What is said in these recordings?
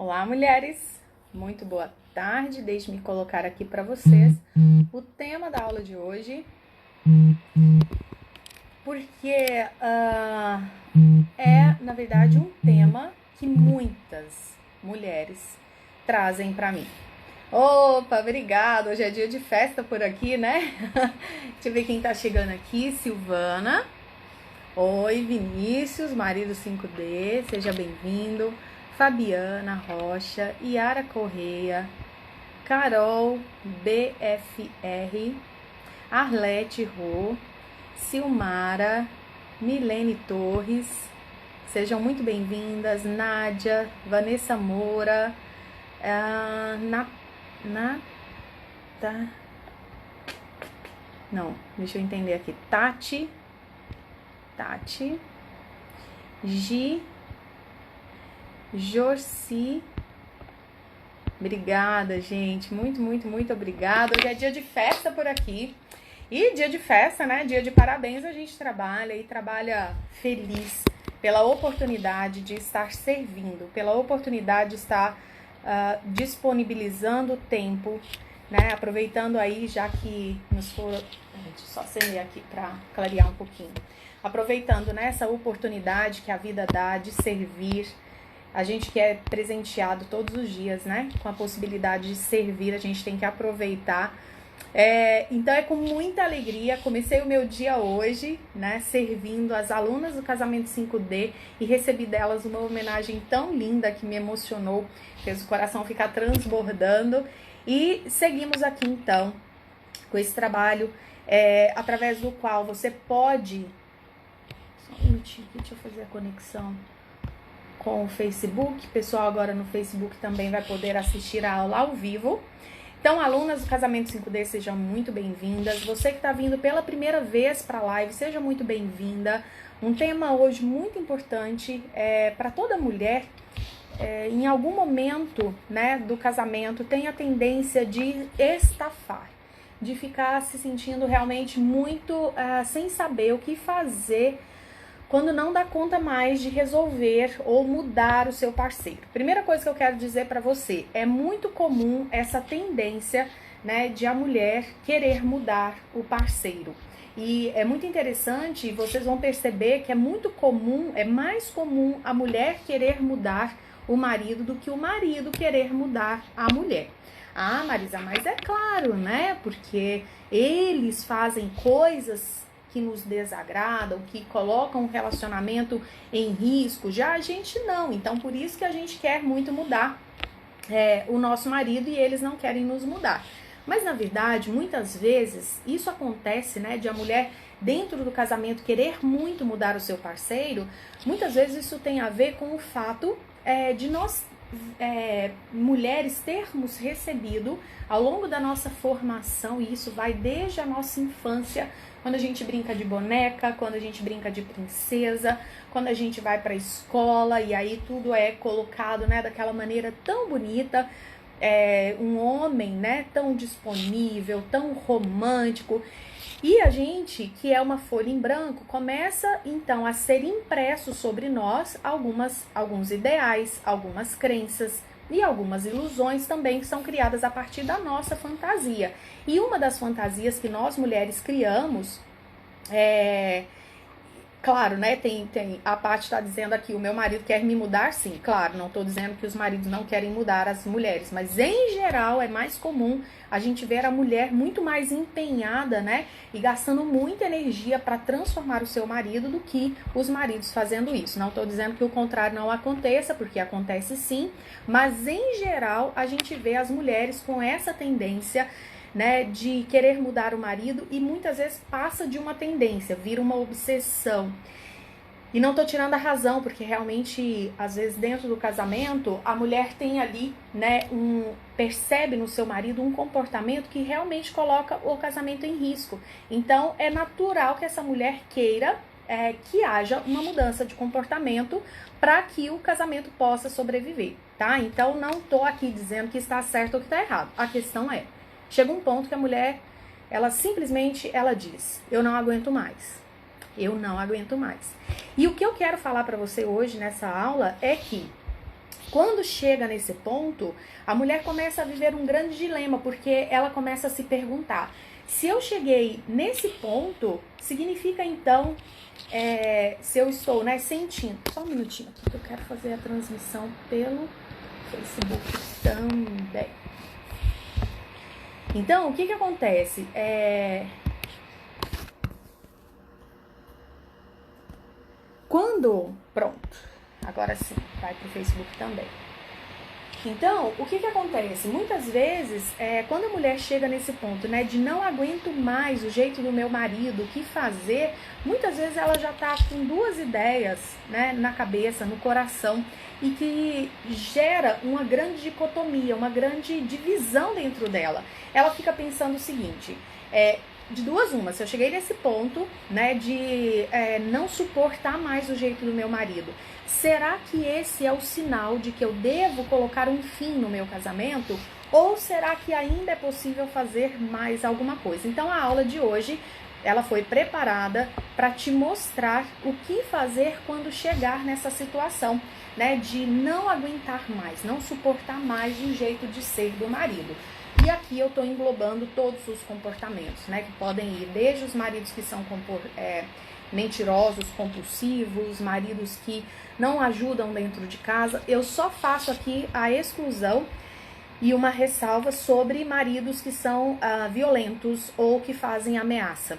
Olá, mulheres! Muito boa tarde. Deixe-me colocar aqui para vocês o tema da aula de hoje, porque é, na verdade, um tema que muitas mulheres trazem para mim. Opa, obrigado! Hoje é dia de festa por aqui, né? Deixa eu ver quem tá chegando aqui. Silvana. Oi, Vinícius, marido 5D, seja bem-vindo. Fabiana Rocha, Yara Correia, Carol BFR, Arlete Rô, Silmara, Milene Torres, sejam muito bem-vindas. Nádia, Vanessa Moura, deixa eu entender aqui. Tati, Gi, Jorci, obrigada, gente, muito obrigada. Hoje é dia de festa por aqui, e dia de festa, né, dia de parabéns, a gente trabalha feliz pela oportunidade de estar servindo, pela oportunidade de estar disponibilizando o tempo, né, aproveitando aí, já que nos for, deixa eu só acender aqui para clarear um pouquinho, aproveitando, né, essa oportunidade que a vida dá de servir. A gente que é presenteado todos os dias, né? Com a possibilidade de servir, a gente tem que aproveitar. Então é com muita alegria, comecei o meu dia hoje, né? Servindo as alunas do Casamento 5D e recebi delas uma homenagem tão linda que me emocionou, fez o coração ficar transbordando. E seguimos aqui então com esse trabalho, através do qual você pode... Só um minutinho, deixa eu fazer a conexão com o Facebook. O pessoal agora no Facebook também vai poder assistir a aula ao vivo. Então, alunas do Casamento 5D, sejam muito bem-vindas. Você que está vindo pela primeira vez para a live, seja muito bem-vinda. Um tema hoje muito importante para toda mulher. Em algum momento, né, do casamento tem a tendência de estafar, de ficar se sentindo realmente muito sem saber o que fazer quando não dá conta mais de resolver ou mudar o seu parceiro. Primeira coisa que eu quero dizer para você, é muito comum essa tendência, né, de a mulher querer mudar o parceiro. E é muito interessante, vocês vão perceber que é muito comum, é mais comum a mulher querer mudar o marido do que o marido querer mudar a mulher. Ah, Marisa, mas é claro, né, porque eles fazem coisas que nos desagradam, que colocam o relacionamento em risco, já a gente não. Então, por isso que a gente quer muito mudar o nosso marido e eles não querem nos mudar. Mas, na verdade, muitas vezes, isso acontece, né, de a mulher, dentro do casamento, querer muito mudar o seu parceiro. Muitas vezes isso tem a ver com o fato de nós, mulheres, termos recebido ao longo da nossa formação, e isso vai desde a nossa infância, quando a gente brinca de boneca, quando a gente brinca de princesa, quando a gente vai para a escola e aí tudo é colocado, né, daquela maneira tão bonita, um homem, né, tão disponível, tão romântico. E a gente, que é uma folha em branco, começa então a ser impresso sobre nós alguns ideais, algumas crenças e algumas ilusões também que são criadas a partir da nossa fantasia. E uma das fantasias que nós mulheres criamos claro, né, tem a Paty está dizendo aqui, o meu marido quer me mudar, sim. Claro, não estou dizendo que os maridos não querem mudar as mulheres, mas em geral é mais comum a gente ver a mulher muito mais empenhada, né, e gastando muita energia para transformar o seu marido do que os maridos fazendo isso. Não estou dizendo que o contrário não aconteça, porque acontece sim, mas em geral a gente vê as mulheres com essa tendência, né, de querer mudar o marido, e muitas vezes passa de uma tendência, vira uma obsessão. E não tô tirando a razão, porque realmente, às vezes, dentro do casamento, a mulher tem ali, né, percebe no seu marido um comportamento que realmente coloca o casamento em risco. Então, é natural que essa mulher queira que haja uma mudança de comportamento para que o casamento possa sobreviver, tá? Então, não tô aqui dizendo que está certo ou que está errado. A questão chega um ponto que a mulher, ela simplesmente, ela diz, eu não aguento mais. E o que eu quero falar para você hoje nessa aula é que Quando chega nesse ponto, a mulher começa a viver um grande dilema, porque ela começa a se perguntar: se eu cheguei nesse ponto, significa então, se eu estou, né, sentindo... Só um minutinho, porque eu quero fazer a transmissão pelo Facebook também. Então, o que que acontece? Pronto, agora sim, vai pro Facebook também. Então, o que que acontece? Muitas vezes, quando a mulher chega nesse ponto, né, de não aguento mais o jeito do meu marido, o que fazer, muitas vezes ela já tá com duas ideias, né, na cabeça, no coração, e que gera uma grande dicotomia, uma grande divisão dentro dela. Ela fica pensando o seguinte: de duas uma, se eu cheguei nesse ponto, né, de não suportar mais o jeito do meu marido, será que esse é o sinal de que eu devo colocar um fim no meu casamento? Ou será que ainda é possível fazer mais alguma coisa? Então a aula de hoje, ela foi preparada para te mostrar o que fazer quando chegar nessa situação, né, de não aguentar mais, não suportar mais o jeito de ser do marido. E aqui eu estou englobando todos os comportamentos, né, que podem ir desde os maridos que são mentirosos, compulsivos, maridos que não ajudam dentro de casa. Eu só faço aqui a exclusão e uma ressalva sobre maridos que são violentos ou que fazem ameaça,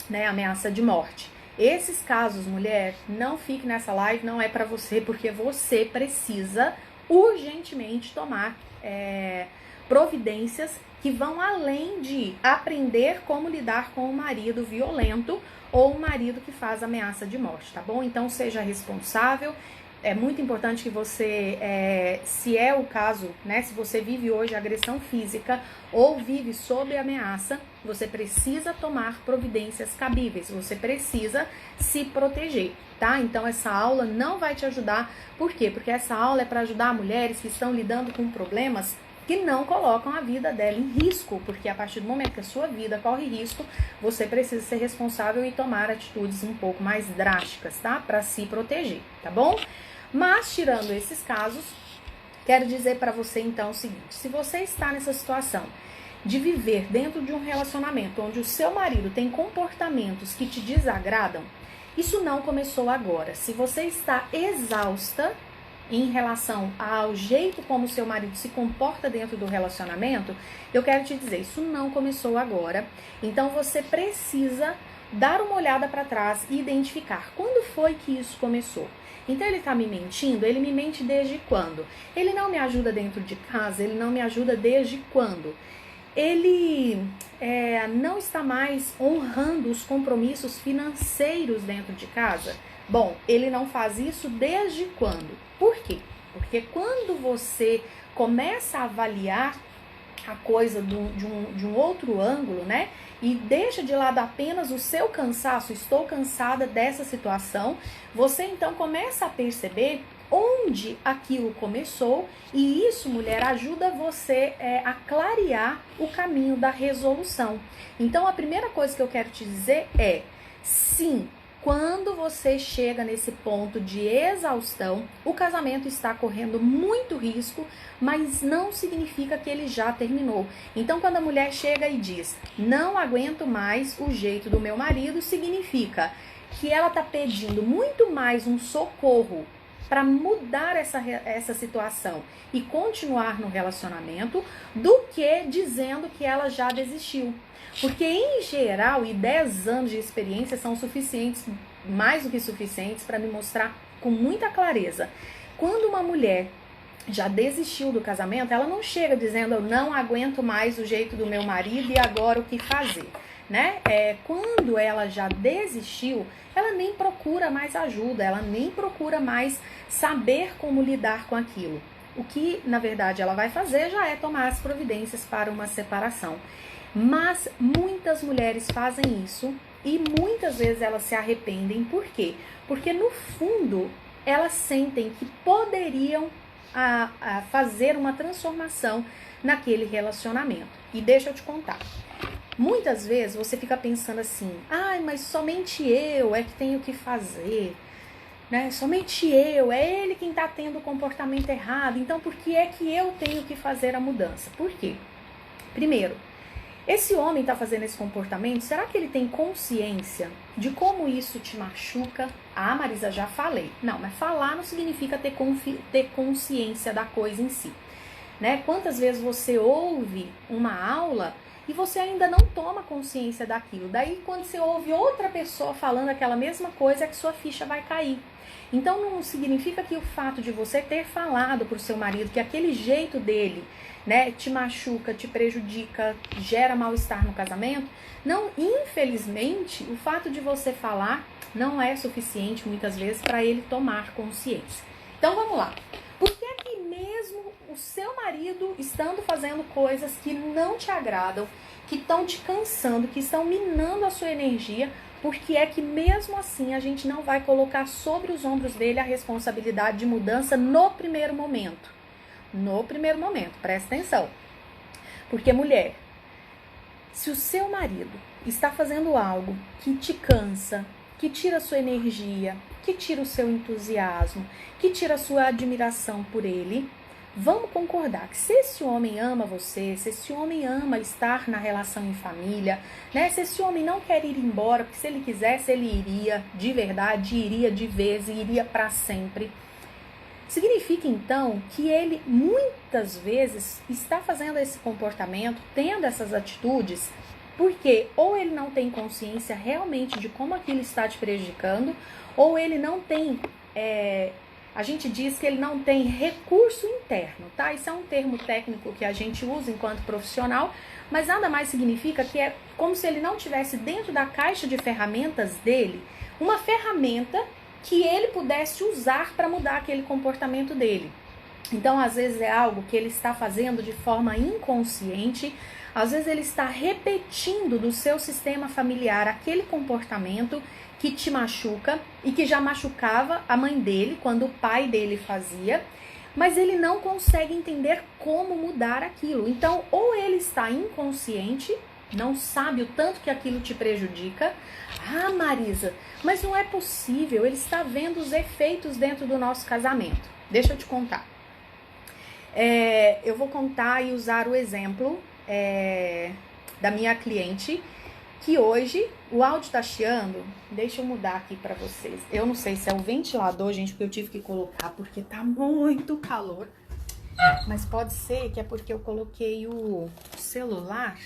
né, ameaça de morte. Esses casos, mulher, não fique nessa live, não é para você, porque você precisa urgentemente tomar providências que vão além de aprender como lidar com o marido violento ou o marido que faz ameaça de morte, tá bom? Então seja responsável. É muito importante que você, se é o caso, né, se você vive hoje agressão física ou vive sob ameaça, você precisa tomar providências cabíveis, você precisa se proteger, tá? Então essa aula não vai te ajudar. Por quê? Porque essa aula é para ajudar mulheres que estão lidando com problemas que não colocam a vida dela em risco, porque a partir do momento que a sua vida corre risco, você precisa ser responsável e tomar atitudes um pouco mais drásticas, tá? Para se proteger, tá bom? Mas, tirando esses casos, quero dizer para você então o seguinte: se você está nessa situação de viver dentro de um relacionamento onde o seu marido tem comportamentos que te desagradam, isso não começou agora. Se você está exausta em relação ao jeito como o seu marido se comporta dentro do relacionamento, eu quero te dizer, isso não começou agora. Então você precisa dar uma olhada para trás e identificar quando foi que isso começou. Então ele tá me mentindo? Ele me mente desde quando? Ele não me ajuda dentro de casa? Ele não me ajuda desde quando? Ele não está mais honrando os compromissos financeiros dentro de casa? Bom, ele não faz isso desde quando? Por quê? Porque quando você começa a avaliar a coisa de um outro ângulo, né? E deixa de lado apenas o seu cansaço, estou cansada dessa situação, você então começa a perceber onde aquilo começou, e isso, mulher, ajuda você a clarear o caminho da resolução. Então a primeira coisa que eu quero te dizer é: sim, quando você chega nesse ponto de exaustão, o casamento está correndo muito risco, mas não significa que ele já terminou. Então, quando a mulher chega e diz, não aguento mais o jeito do meu marido, significa que ela está pedindo muito mais um socorro para mudar essa situação e continuar no relacionamento, do que dizendo que ela já desistiu. Porque, em geral, e 10 anos de experiência são suficientes, mais do que suficientes, para me mostrar com muita clareza. Quando uma mulher já desistiu do casamento, ela não chega dizendo, eu não aguento mais o jeito do meu marido e agora o que fazer, né? Quando ela já desistiu, ela nem procura mais ajuda, ela nem procura mais saber como lidar com aquilo. O que, na verdade, ela vai fazer já é tomar as providências para uma separação. Mas muitas mulheres fazem isso e muitas vezes elas se arrependem. Por quê? Porque no fundo elas sentem que poderiam fazer uma transformação naquele relacionamento. E deixa eu te contar. Muitas vezes você fica pensando assim, ai, mas somente eu é que tenho que fazer. né? Somente eu, é ele quem está tendo o comportamento errado. Então, por que é que eu tenho que fazer a mudança? Por quê? Primeiro, esse homem está fazendo esse comportamento, será que ele tem consciência de como isso te machuca? Ah, Marisa, já falei. Não, mas falar não significa ter consciência da coisa em si, né? Quantas vezes você ouve uma aula e você ainda não toma consciência daquilo? Daí, quando você ouve outra pessoa falando aquela mesma coisa, é que sua ficha vai cair. Então, não significa que o fato de você ter falado para o seu marido que aquele jeito dele, né, te machuca, te prejudica, gera mal-estar no casamento, não, infelizmente, o fato de você falar não é suficiente, muitas vezes, para ele tomar consciência. Então, vamos lá. Por que é que mesmo o seu marido estando fazendo coisas que não te agradam, que estão te cansando, que estão minando a sua energia, por que é que mesmo assim a gente não vai colocar sobre os ombros dele a responsabilidade de mudança no primeiro momento? No primeiro momento, presta atenção. Porque, mulher, se o seu marido está fazendo algo que te cansa, que tira a sua energia, que tira o seu entusiasmo, que tira a sua admiração por ele, vamos concordar que se esse homem ama você, se esse homem ama estar na relação em família, né? Se esse homem não quer ir embora, porque se ele quisesse, ele iria de verdade, iria de vez e iria para sempre. Significa, então, que ele muitas vezes está fazendo esse comportamento, tendo essas atitudes, porque ou ele não tem consciência realmente de como aquilo está te prejudicando, ou ele não tem, a gente diz que ele não tem recurso interno, tá? Isso é um termo técnico que a gente usa enquanto profissional, mas nada mais significa que é como se ele não tivesse dentro da caixa de ferramentas dele uma ferramenta que ele pudesse usar para mudar aquele comportamento dele. Então, às vezes é algo que ele está fazendo de forma inconsciente, às vezes ele está repetindo do seu sistema familiar aquele comportamento que te machuca e que já machucava a mãe dele quando o pai dele fazia, mas ele não consegue entender como mudar aquilo. Então, ou ele está inconsciente, não sabe o tanto que aquilo te prejudica. Ah, Marisa, mas não é possível, ele está vendo os efeitos dentro do nosso casamento. Deixa eu te contar. Eu vou contar e usar o exemplo da minha cliente, que hoje o áudio tá chiando. Deixa eu mudar aqui para vocês. Eu não sei se é o ventilador, gente, porque eu tive que colocar porque tá muito calor. Mas pode ser que é porque eu coloquei o celular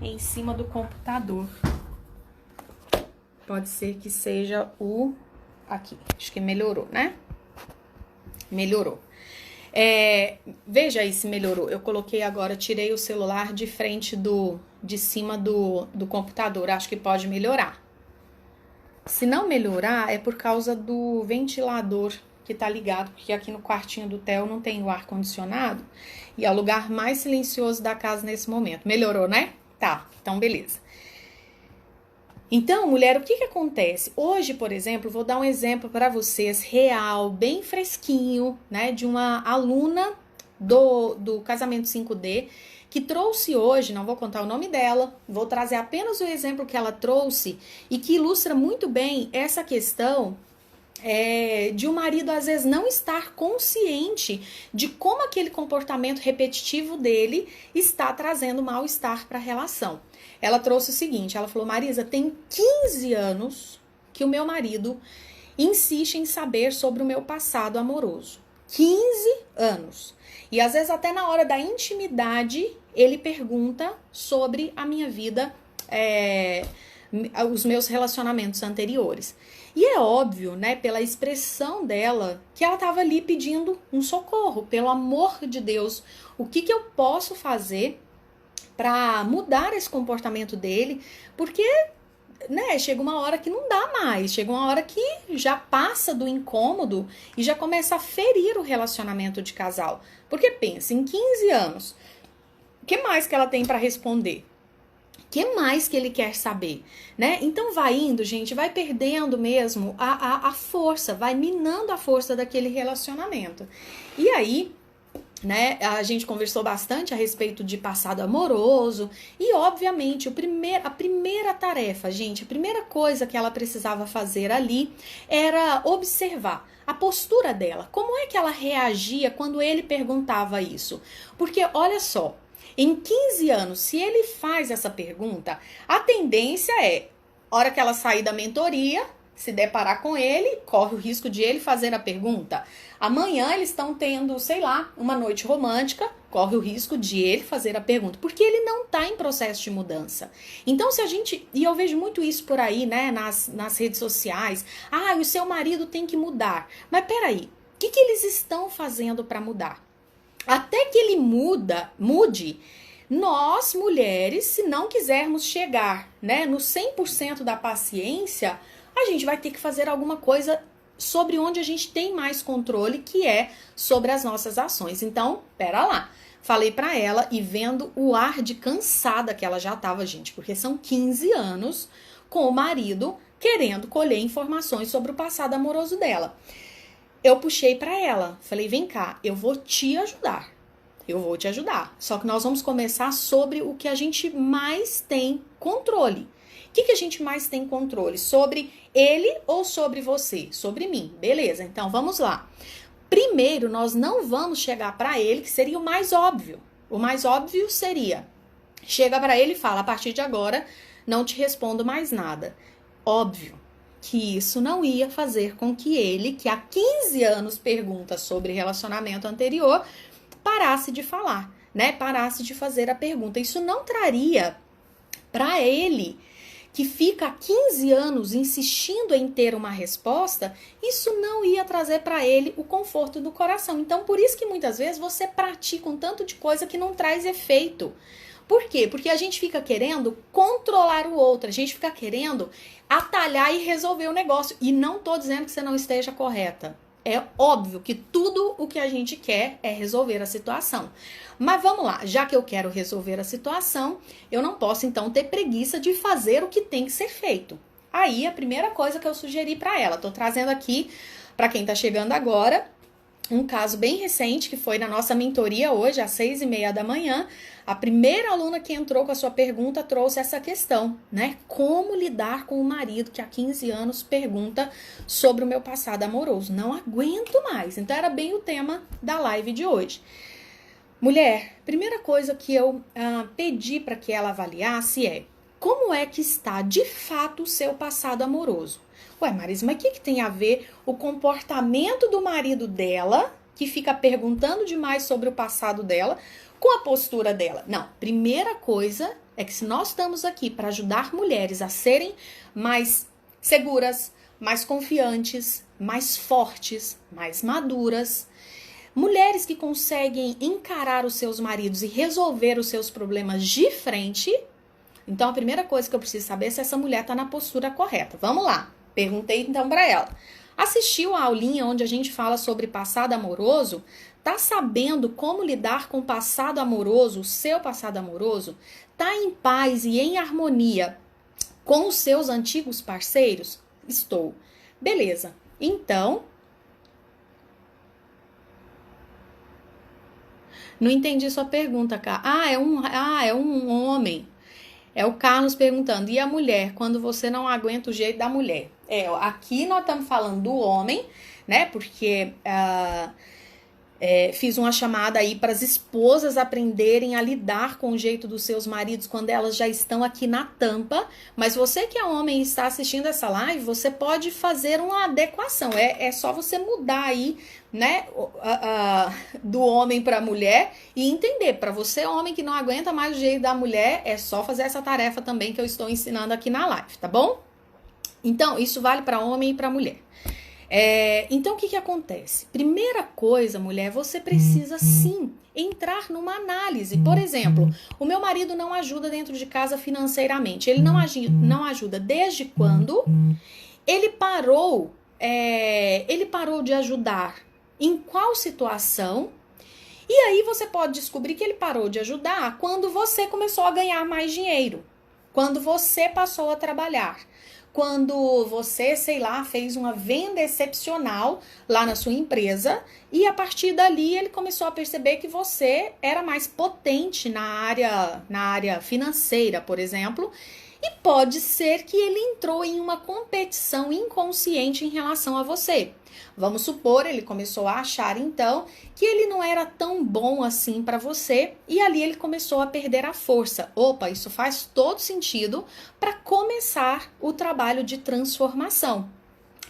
em cima do computador. Pode ser que seja o... Aqui, acho que melhorou, né? Melhorou. Veja aí se melhorou. Eu coloquei agora, tirei o celular de frente de cima do computador. Acho que pode melhorar. Se não melhorar, é por causa do ventilador que tá ligado, porque aqui no quartinho do Theo não tem o ar-condicionado e é o lugar mais silencioso da casa nesse momento. Melhorou, né? Tá, então beleza. Então, mulher, o que acontece? Hoje, por exemplo, vou dar um exemplo para vocês real, bem fresquinho, né, de uma aluna do Casamento 5D, que trouxe hoje, não vou contar o nome dela, vou trazer apenas o exemplo que ela trouxe e que ilustra muito bem essa questão de um marido às vezes não estar consciente de como aquele comportamento repetitivo dele está trazendo mal-estar para a relação. Ela trouxe o seguinte, ela falou: Marisa, tem 15 anos que o meu marido insiste em saber sobre o meu passado amoroso. 15 anos. E às vezes até na hora da intimidade ele pergunta sobre a minha vida, os meus relacionamentos anteriores. E é óbvio, né, pela expressão dela, que ela estava ali pedindo um socorro. Pelo amor de Deus, o que eu posso fazer para mudar esse comportamento dele? Porque, né, chega uma hora que não dá mais. Chega uma hora que já passa do incômodo e já começa a ferir o relacionamento de casal. Porque pensa, em 15 anos, o que mais que ela tem para responder? O que mais que ele quer saber, né? Então vai indo, gente, vai perdendo mesmo a força, vai minando a força daquele relacionamento. E aí, né? A gente conversou bastante a respeito de passado amoroso e, obviamente, a primeira tarefa, gente, a primeira coisa que ela precisava fazer ali era observar a postura dela. Como é que ela reagia quando ele perguntava isso? Porque, olha só, em 15 anos, se ele faz essa pergunta, a tendência é, hora que ela sair da mentoria, se deparar com ele, corre o risco de ele fazer a pergunta. Amanhã eles estão tendo, sei lá, uma noite romântica, corre o risco de ele fazer a pergunta, porque ele não está em processo de mudança. Então, se a gente, e eu vejo muito isso por aí, né, nas redes sociais, o seu marido tem que mudar. Mas peraí, o que eles estão fazendo para mudar? Até que ele mude, nós, mulheres, se não quisermos chegar, né, no 100% da paciência, a gente vai ter que fazer alguma coisa sobre onde a gente tem mais controle, que é sobre as nossas ações. Então, pera lá. Falei pra ela e vendo o ar de cansada que ela já tava, gente, porque são 15 anos com o marido querendo colher informações sobre o passado amoroso dela. Eu puxei pra ela, falei, vem cá, eu vou te ajudar. Eu vou te ajudar. Só que nós vamos começar sobre o que a gente mais tem controle. O que a gente mais tem controle? Sobre ele ou sobre você? Sobre mim. Beleza, então vamos lá. Primeiro, nós não vamos chegar para ele, que seria o mais óbvio. O mais óbvio seria, chega para ele e fala, a partir de agora, não te respondo mais nada. Óbvio que isso não ia fazer com que ele, que há 15 anos pergunta sobre relacionamento anterior, parasse de falar, né? Parasse de fazer a pergunta. Isso não traria para ele, que fica há 15 anos insistindo em ter uma resposta, isso não ia trazer para ele o conforto do coração. Então, por isso que muitas vezes você pratica um tanto de coisa que não traz efeito. Por quê? Porque a gente fica querendo controlar o outro, a gente fica querendo atalhar e resolver o negócio. E não tô dizendo que você não esteja correta. É óbvio que tudo o que a gente quer é resolver a situação. Mas vamos lá, já que eu quero resolver a situação, eu não posso então ter preguiça de fazer o que tem que ser feito. Aí a primeira coisa que eu sugeri para ela, tô trazendo aqui para quem tá chegando agora, um caso bem recente que foi na nossa mentoria hoje às 6:30 da manhã. A primeira aluna que entrou com a sua pergunta trouxe essa questão, né? Como lidar com o marido que há 15 anos pergunta sobre o meu passado amoroso? Não aguento mais. Então era bem o tema da live de hoje. Mulher, primeira coisa que eu pedi para que ela avaliasse é como é que está de fato o seu passado amoroso? Ué, Marisa, mas o que tem a ver o comportamento do marido dela, que fica perguntando demais sobre o passado dela, com a postura dela? Não, primeira coisa é que se nós estamos aqui para ajudar mulheres a serem mais seguras, mais confiantes, mais fortes, mais maduras, mulheres que conseguem encarar os seus maridos e resolver os seus problemas de frente, então a primeira coisa que eu preciso saber é se essa mulher está na postura correta. Vamos lá. Perguntei então para ela. Assistiu a aulinha onde a gente fala sobre passado amoroso? Tá sabendo como lidar com o passado amoroso, o seu passado amoroso? Tá em paz e em harmonia com os seus antigos parceiros? Estou. Beleza. Então, não entendi sua pergunta, cara. É um homem. É o Carlos perguntando, e a mulher, quando você não aguenta o jeito da mulher? Aqui nós estamos falando do homem, né? Porque fiz uma chamada aí para as esposas aprenderem a lidar com o jeito dos seus maridos quando elas já estão aqui na tampa. Mas você que é homem e está assistindo essa live, você pode fazer uma adequação. É só você mudar aí, né, do homem para a mulher e entender. Para você, homem que não aguenta mais o jeito da mulher, é só fazer essa tarefa também que eu estou ensinando aqui na live, tá bom? Então, isso vale para homem e para mulher. Então, o que acontece? Primeira coisa, mulher, você precisa sim entrar numa análise. Por exemplo, o meu marido não ajuda dentro de casa financeiramente. Ele não ajuda desde quando? Ele parou de ajudar em qual situação? E aí você pode descobrir que ele parou de ajudar quando você começou a ganhar mais dinheiro, quando você passou a trabalhar, quando você, sei lá, fez uma venda excepcional lá na sua empresa e a partir dali ele começou a perceber que você era mais potente na área financeira, por exemplo, e pode ser que ele entrou em uma competição inconsciente em relação a você. Vamos supor, ele começou a achar então que ele não era tão bom assim para você e ali ele começou a perder a força. Opa, isso faz todo sentido para começar o trabalho de transformação,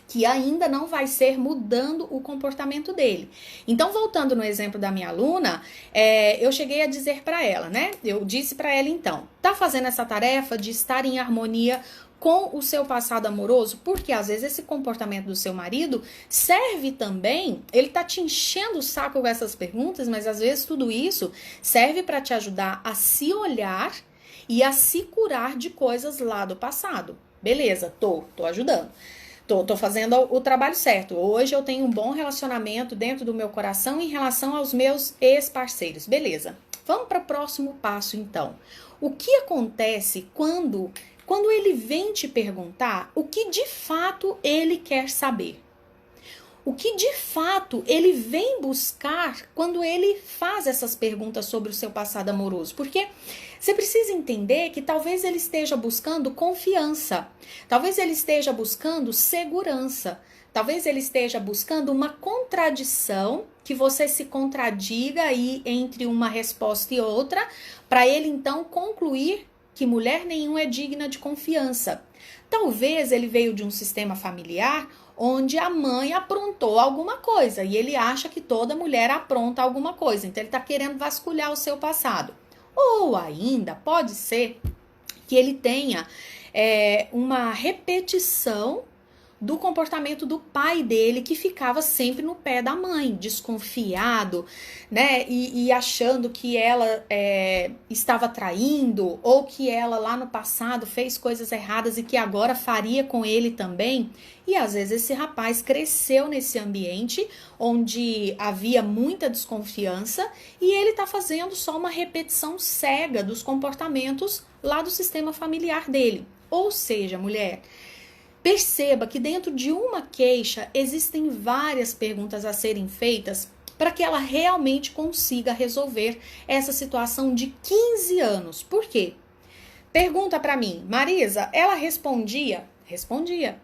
que ainda não vai ser mudando o comportamento dele. Então, voltando no exemplo da minha aluna, eu cheguei a dizer para ela, né? Eu disse para ela então, tá fazendo essa tarefa de estar em harmonia com o seu passado amoroso? Porque às vezes esse comportamento do seu marido serve também, ele tá te enchendo o saco com essas perguntas, mas às vezes tudo isso serve para te ajudar a se olhar e a se curar de coisas lá do passado. Beleza, tô ajudando. Tô fazendo o trabalho certo. Hoje eu tenho um bom relacionamento dentro do meu coração em relação aos meus ex-parceiros. Beleza. Vamos para o próximo passo, então. O que acontece quando ele vem te perguntar o que de fato ele quer saber? O que de fato ele vem buscar quando ele faz essas perguntas sobre o seu passado amoroso? Porque você precisa entender que talvez ele esteja buscando confiança, talvez ele esteja buscando segurança, talvez ele esteja buscando uma contradição, que você se contradiga aí entre uma resposta e outra, para ele então concluir que mulher nenhuma é digna de confiança. Talvez ele veio de um sistema familiar onde a mãe aprontou alguma coisa e ele acha que toda mulher apronta alguma coisa, então ele está querendo vasculhar o seu passado. Ou ainda pode ser que ele tenha uma repetição do comportamento do pai dele, que ficava sempre no pé da mãe, desconfiado, né, e achando que ela estava traindo, ou que ela lá no passado fez coisas erradas e que agora faria com ele também. E às vezes esse rapaz cresceu nesse ambiente onde havia muita desconfiança e ele está fazendo só uma repetição cega dos comportamentos lá do sistema familiar dele. Ou seja, mulher, perceba que dentro de uma queixa existem várias perguntas a serem feitas para que ela realmente consiga resolver essa situação de 15 anos. Por quê? Pergunta para mim, Marisa, ela respondia? Respondia.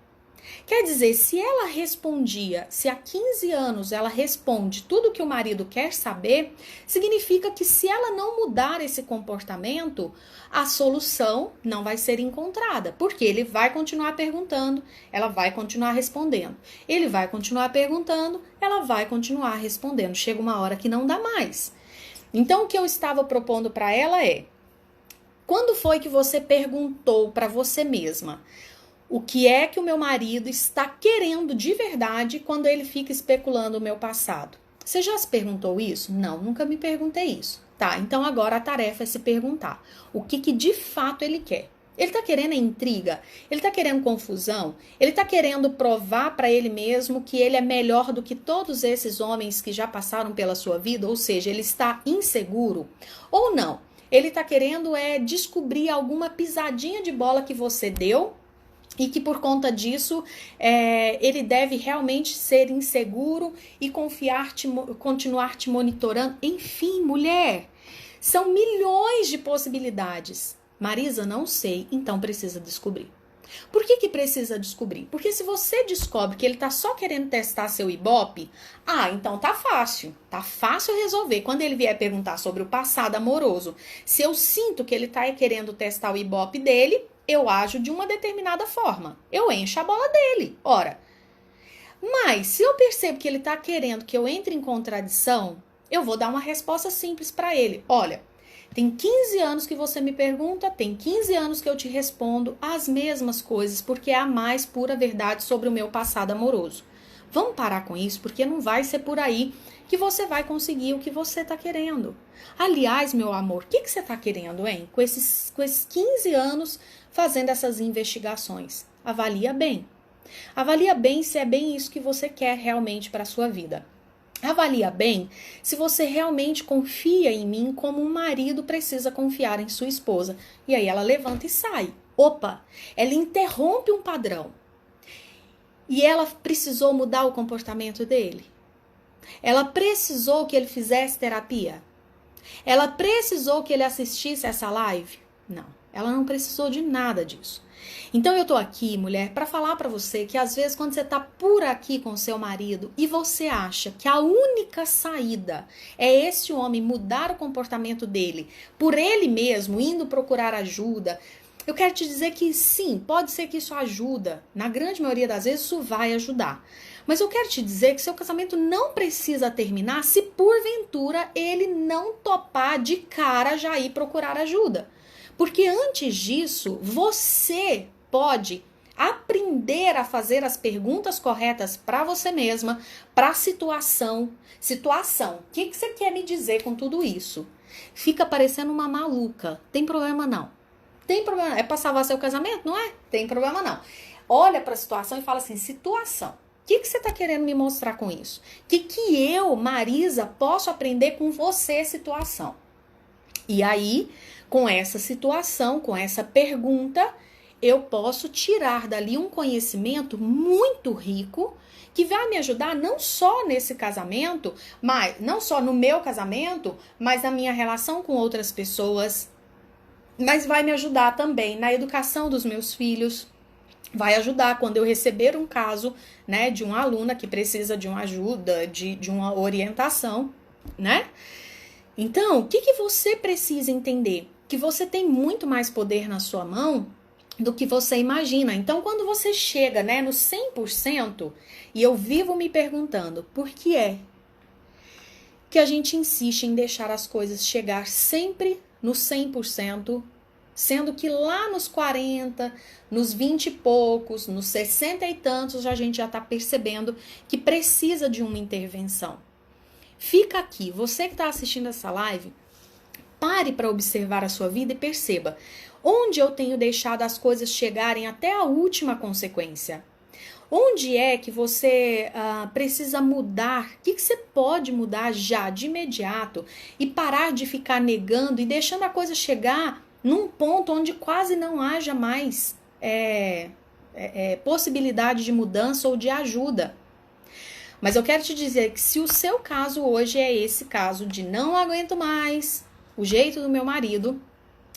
Quer dizer, se ela respondia, se há 15 anos ela responde tudo que o marido quer saber, significa que se ela não mudar esse comportamento, a solução não vai ser encontrada, porque ele vai continuar perguntando, ela vai continuar respondendo. Ele vai continuar perguntando, ela vai continuar respondendo. Chega uma hora que não dá mais. Então, o que eu estava propondo para ela é: quando foi que você perguntou para você mesma o que é que o meu marido está querendo de verdade quando ele fica especulando o meu passado? Você já se perguntou isso? Não, nunca me perguntei isso. Tá, então agora a tarefa é se perguntar o que de fato ele quer. Ele tá querendo intriga? Ele tá querendo confusão? Ele tá querendo provar para ele mesmo que ele é melhor do que todos esses homens que já passaram pela sua vida? Ou seja, ele está inseguro? Ou não? Ele tá querendo descobrir alguma pisadinha de bola que você deu e que por conta disso ele deve realmente ser inseguro e continuar te monitorando. Enfim, mulher, são milhões de possibilidades. Marisa, não sei, então precisa descobrir. Por que precisa descobrir? Porque se você descobre que ele tá só querendo testar seu Ibope, então tá fácil resolver. Quando ele vier perguntar sobre o passado amoroso, se eu sinto que ele tá querendo testar o Ibope dele, eu ajo de uma determinada forma. Eu encho a bola dele. Ora, mas se eu percebo que ele está querendo que eu entre em contradição, eu vou dar uma resposta simples para ele. Olha, tem 15 anos que você me pergunta, tem 15 anos que eu te respondo as mesmas coisas, porque é a mais pura verdade sobre o meu passado amoroso. Vamos parar com isso, porque não vai ser por aí que você vai conseguir o que você está querendo. Aliás, meu amor, o que você está querendo, hein? Com esses 15 anos fazendo essas investigações. Avalia bem. Avalia bem se é bem isso que você quer realmente para a sua vida. Avalia bem se você realmente confia em mim como um marido precisa confiar em sua esposa. E aí ela levanta e sai. Opa, ela interrompe um padrão. E ela precisou mudar o comportamento dele. Ela precisou que ele fizesse terapia. Ela precisou que ele assistisse essa live? Não, ela não precisou de nada disso. Então eu tô aqui, mulher, para falar para você que às vezes quando você tá por aqui com seu marido e você acha que a única saída é esse homem mudar o comportamento dele por ele mesmo, indo procurar ajuda, eu quero te dizer que sim, pode ser que isso ajuda. Na grande maioria das vezes isso vai ajudar. Mas eu quero te dizer que seu casamento não precisa terminar se porventura ele não topar de cara já ir procurar ajuda. Porque antes disso, você pode aprender a fazer as perguntas corretas para você mesma, para a situação. Situação, o que você quer me dizer com tudo isso? Fica parecendo uma maluca. Tem problema não. Tem problema, é para salvar seu casamento, não é? Tem problema não. Olha para a situação e fala assim, situação. O que você está querendo me mostrar com isso? O que eu, Marisa, posso aprender com você, situação? E aí, com essa situação, com essa pergunta, eu posso tirar dali um conhecimento muito rico que vai me ajudar não só nesse casamento, mas não só no meu casamento, mas na minha relação com outras pessoas, mas vai me ajudar também na educação dos meus filhos. Vai ajudar quando eu receber um caso, né, de uma aluna que precisa de uma ajuda, de uma orientação, né? Então, o que você precisa entender? Que você tem muito mais poder na sua mão do que você imagina. Então, quando você chega, né, no 100%, e eu vivo me perguntando, por que é que a gente insiste em deixar as coisas chegar sempre no 100%, sendo que lá nos 40, nos 20 e poucos, nos 60 e tantos, a gente já está percebendo que precisa de uma intervenção. Fica aqui, você que está assistindo essa live, pare para observar a sua vida e perceba onde eu tenho deixado as coisas chegarem até a última consequência. Onde é que você precisa mudar? O que você pode mudar já, de imediato, e parar de ficar negando e deixando a coisa chegar num ponto onde quase não haja mais possibilidade de mudança ou de ajuda. Mas eu quero te dizer que se o seu caso hoje é esse caso de não aguento mais o jeito do meu marido,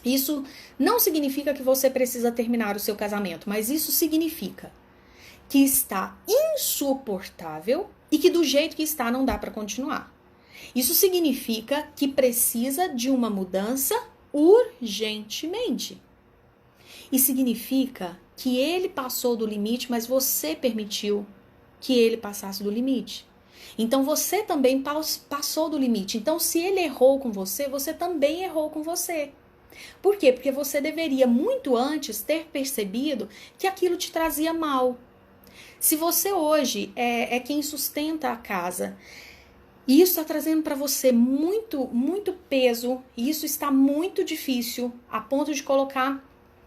isso não significa que você precisa terminar o seu casamento, mas isso significa que está insuportável e que do jeito que está não dá para continuar. Isso significa que precisa de uma mudança urgentemente. E significa que ele passou do limite, mas você permitiu que ele passasse do limite. Então você também passou do limite. Então se ele errou com você, você também errou com você. Por quê? Porque você deveria muito antes ter percebido que aquilo te trazia mal. Se você hoje é quem sustenta a casa, e isso está trazendo para você muito, muito peso, e isso está muito difícil, a ponto de colocar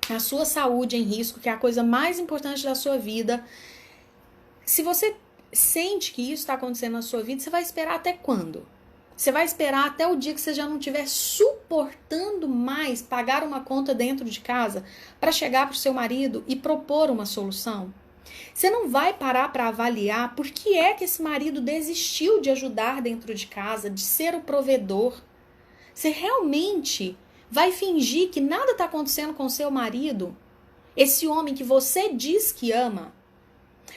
a sua saúde em risco, que é a coisa mais importante da sua vida. Se você sente que isso está acontecendo na sua vida, você vai esperar até quando? Você vai esperar até o dia que você já não estiver suportando mais pagar uma conta dentro de casa para chegar para o seu marido e propor uma solução? Você não vai parar para avaliar por que é que esse marido desistiu de ajudar dentro de casa, de ser o provedor. Você realmente vai fingir que nada está acontecendo com seu marido? Esse homem que você diz que ama?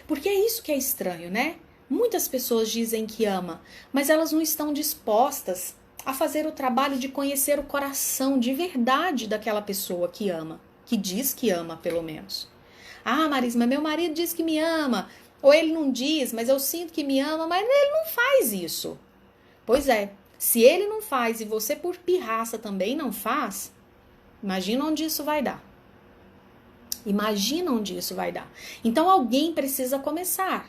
Porque é isso que é estranho, né? Muitas pessoas dizem que ama, mas elas não estão dispostas a fazer o trabalho de conhecer o coração de verdade daquela pessoa que ama, que diz que ama, pelo menos. Ah, Marisa, mas meu marido diz que me ama, ou ele não diz, mas eu sinto que me ama, mas ele não faz isso. Pois é, se ele não faz e você por pirraça também não faz, imagina onde isso vai dar. Imagina onde isso vai dar. Então alguém precisa começar.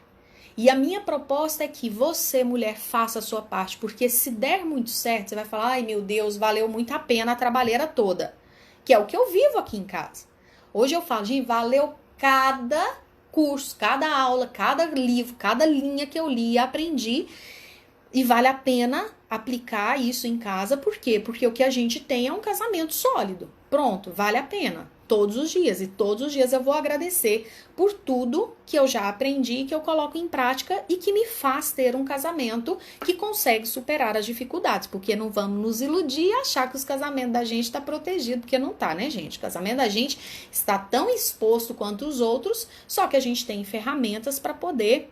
E a minha proposta é que você, mulher, faça a sua parte, porque se der muito certo, você vai falar, ai meu Deus, valeu muito a pena a trabalheira toda. Que é o que eu vivo aqui em casa. Hoje eu falo, gente, valeu cada curso, cada aula, cada livro, cada linha que eu li e aprendi. E vale a pena aplicar isso em casa. Por quê? Porque o que a gente tem é um casamento sólido. Pronto, vale a pena. Todos os dias. E todos os dias eu vou agradecer por tudo que eu já aprendi, que eu coloco em prática e que me faz ter um casamento que consegue superar as dificuldades. Porque não vamos nos iludir e achar que os casamentos da gente tá protegido, porque não tá, né, gente? O casamento da gente está tão exposto quanto os outros, só que a gente tem ferramentas para poder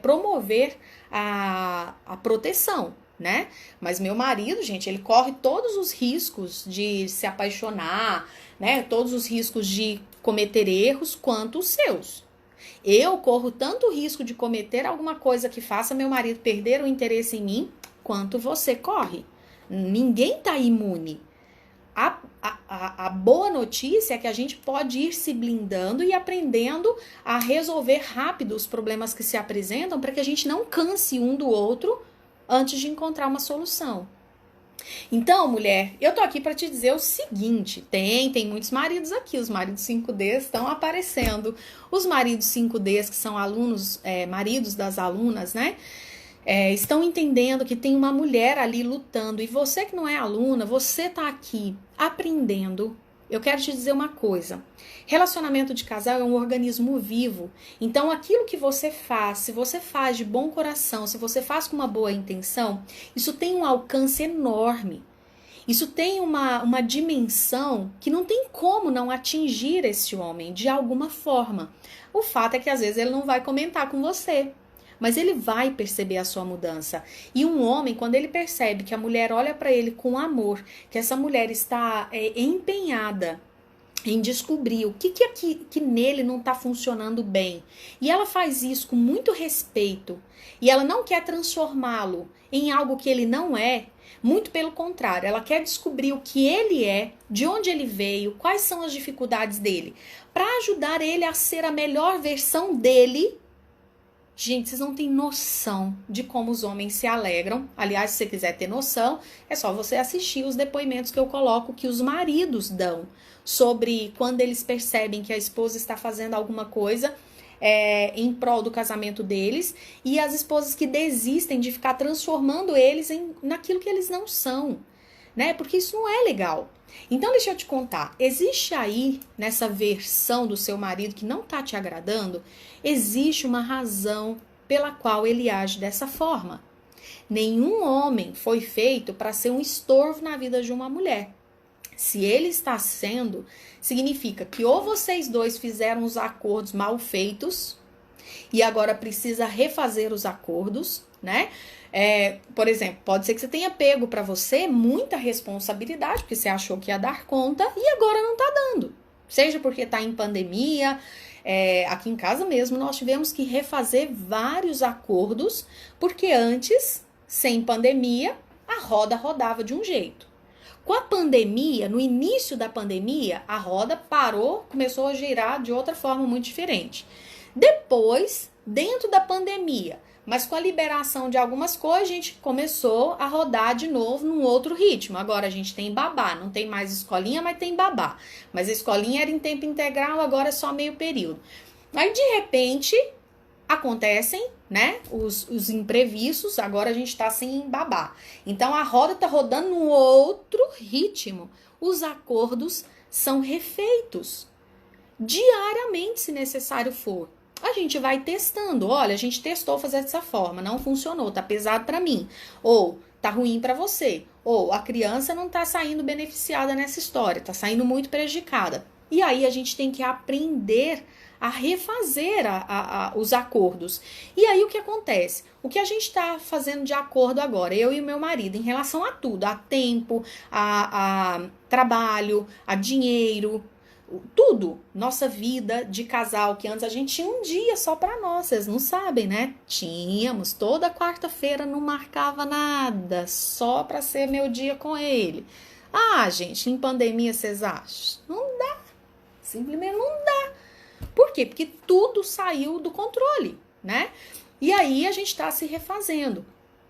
promover a proteção, né? Mas meu marido, gente, ele corre todos os riscos de se apaixonar, né? Todos os riscos de cometer erros quanto os seus. Eu corro tanto risco de cometer alguma coisa que faça meu marido perder o interesse em mim, quanto você corre. Ninguém tá imune. A boa notícia é que a gente pode ir se blindando e aprendendo a resolver rápido os problemas que se apresentam para que a gente não canse um do outro antes de encontrar uma solução. Então, mulher, eu tô aqui para te dizer o seguinte, tem muitos maridos aqui, os maridos 5D estão aparecendo. Os maridos 5Ds, que são alunos, maridos das alunas, né? Estão entendendo que tem uma mulher ali lutando. E você que não é aluna, você tá aqui aprendendo. Eu quero te dizer uma coisa. Relacionamento de casal é um organismo vivo. Então, aquilo que você faz, se você faz de bom coração, se você faz com uma boa intenção, isso tem um alcance enorme. Isso tem uma dimensão que não tem como não atingir esse homem de alguma forma. O fato é que às vezes ele não vai comentar com você, mas ele vai perceber a sua mudança. E um homem, quando ele percebe que a mulher olha para ele com amor, que essa mulher está empenhada em descobrir o que nele não está funcionando bem, e ela faz isso com muito respeito, e ela não quer transformá-lo em algo que ele não é, muito pelo contrário, ela quer descobrir o que ele é, de onde ele veio, quais são as dificuldades dele, para ajudar ele a ser a melhor versão dele. Gente, vocês não têm noção de como os homens se alegram. Aliás, se você quiser ter noção, é só você assistir os depoimentos que eu coloco que os maridos dão sobre quando eles percebem que a esposa está fazendo alguma coisa em prol do casamento deles, e as esposas que desistem de ficar transformando eles naquilo que eles não são, né? Porque isso não é legal. Então, deixa eu te contar, existe aí, nessa versão do seu marido que não tá te agradando, existe uma razão pela qual ele age dessa forma. Nenhum homem foi feito para ser um estorvo na vida de uma mulher. Se ele está sendo, significa que ou vocês dois fizeram os acordos mal feitos e agora precisa refazer os acordos, né? Por exemplo, pode ser que você tenha pego para você muita responsabilidade, porque você achou que ia dar conta e agora não tá dando. Seja porque tá em pandemia, aqui em casa mesmo nós tivemos que refazer vários acordos, porque antes, sem pandemia, a roda rodava de um jeito. Com a pandemia, no início da pandemia, a roda parou, começou a girar de outra forma muito diferente. Depois, dentro da pandemia, mas com a liberação de algumas coisas, a gente começou a rodar de novo num outro ritmo. Agora a gente tem babá, não tem mais escolinha, mas tem babá. Mas a escolinha era em tempo integral, agora é só meio período. Aí, de repente, acontecem, né, os imprevistos, agora a gente tá sem babá. Então, a roda tá rodando num outro ritmo. Os acordos são refeitos diariamente, se necessário for. A gente vai testando. Olha, a gente testou fazer dessa forma, não funcionou, tá pesado para mim. Ou tá ruim para você. Ou a criança não tá saindo beneficiada nessa história, tá saindo muito prejudicada. E aí a gente tem que aprender a refazer os acordos. E aí o que acontece? O que a gente está fazendo de acordo agora, eu e o meu marido, em relação a tudo, a tempo, a trabalho, a dinheiro, tudo, nossa vida de casal, que antes a gente tinha um dia só para nós, vocês não sabem, né? Tínhamos, toda quarta-feira não marcava nada, só para ser meu dia com ele. Ah, gente, em pandemia vocês acham? Não dá, simplesmente não dá. Por quê? Porque tudo saiu do controle, né? E aí a gente está se refazendo.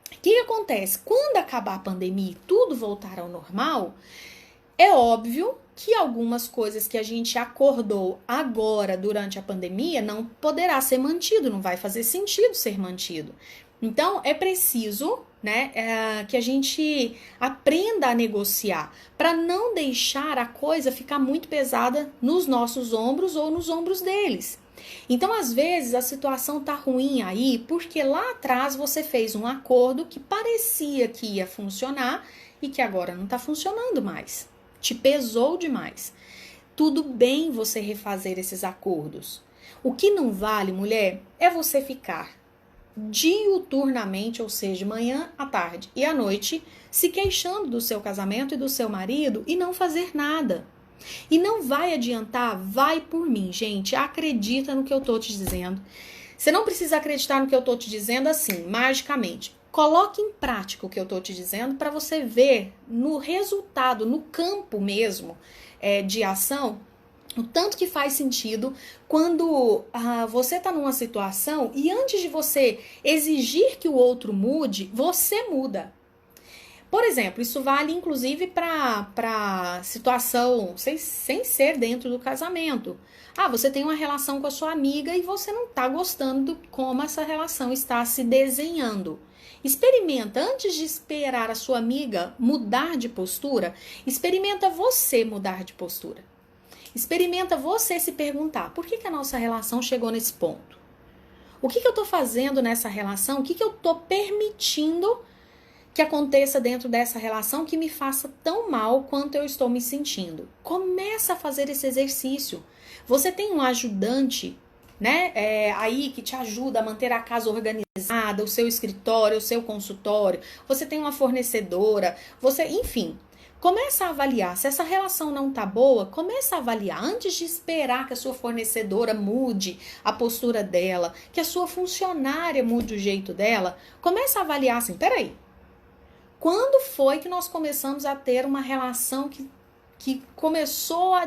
O que acontece? Quando acabar a pandemia e tudo voltar ao normal, é óbvio que algumas coisas que a gente acordou agora durante a pandemia não poderá ser mantido, não vai fazer sentido ser mantido. Então, é preciso né? Que a gente aprenda a negociar, para não deixar a coisa ficar muito pesada nos nossos ombros ou nos ombros deles. Então, às vezes, a situação tá ruim aí porque lá atrás você fez um acordo que parecia que ia funcionar e que agora não tá funcionando mais. Te pesou demais. Tudo bem você refazer esses acordos. O que não vale, mulher, é você ficar diuturnamente, ou seja, de manhã à tarde e à noite, se queixando do seu casamento e do seu marido e não fazer nada. E não vai adiantar, vai por mim, gente. Acredita no que eu tô te dizendo. Você não precisa acreditar no que eu tô te dizendo assim, magicamente. Coloque em prática o que eu tô te dizendo para você ver no resultado, no campo mesmo de ação, o tanto que faz sentido quando você tá numa situação e antes de você exigir que o outro mude, você muda. Por exemplo, isso vale inclusive para situação sem ser dentro do casamento. Você tem uma relação com a sua amiga e você não está gostando de como essa relação está se desenhando. Experimenta, antes de esperar a sua amiga mudar de postura, experimenta você mudar de postura. Experimenta você se perguntar, por que a nossa relação chegou nesse ponto? O que eu estou fazendo nessa relação? O que eu estou permitindo que aconteça dentro dessa relação que me faça tão mal quanto eu estou me sentindo? Começa a fazer esse exercício. Você tem um ajudante, né, aí que te ajuda a manter a casa organizada, o seu escritório, o seu consultório. Você tem uma fornecedora, enfim. Começa a avaliar. Se essa relação não tá boa, começa a avaliar. Antes de esperar que a sua fornecedora mude a postura dela, que a sua funcionária mude o jeito dela, começa a avaliar assim, peraí. Quando foi que nós começamos a ter uma relação que começou a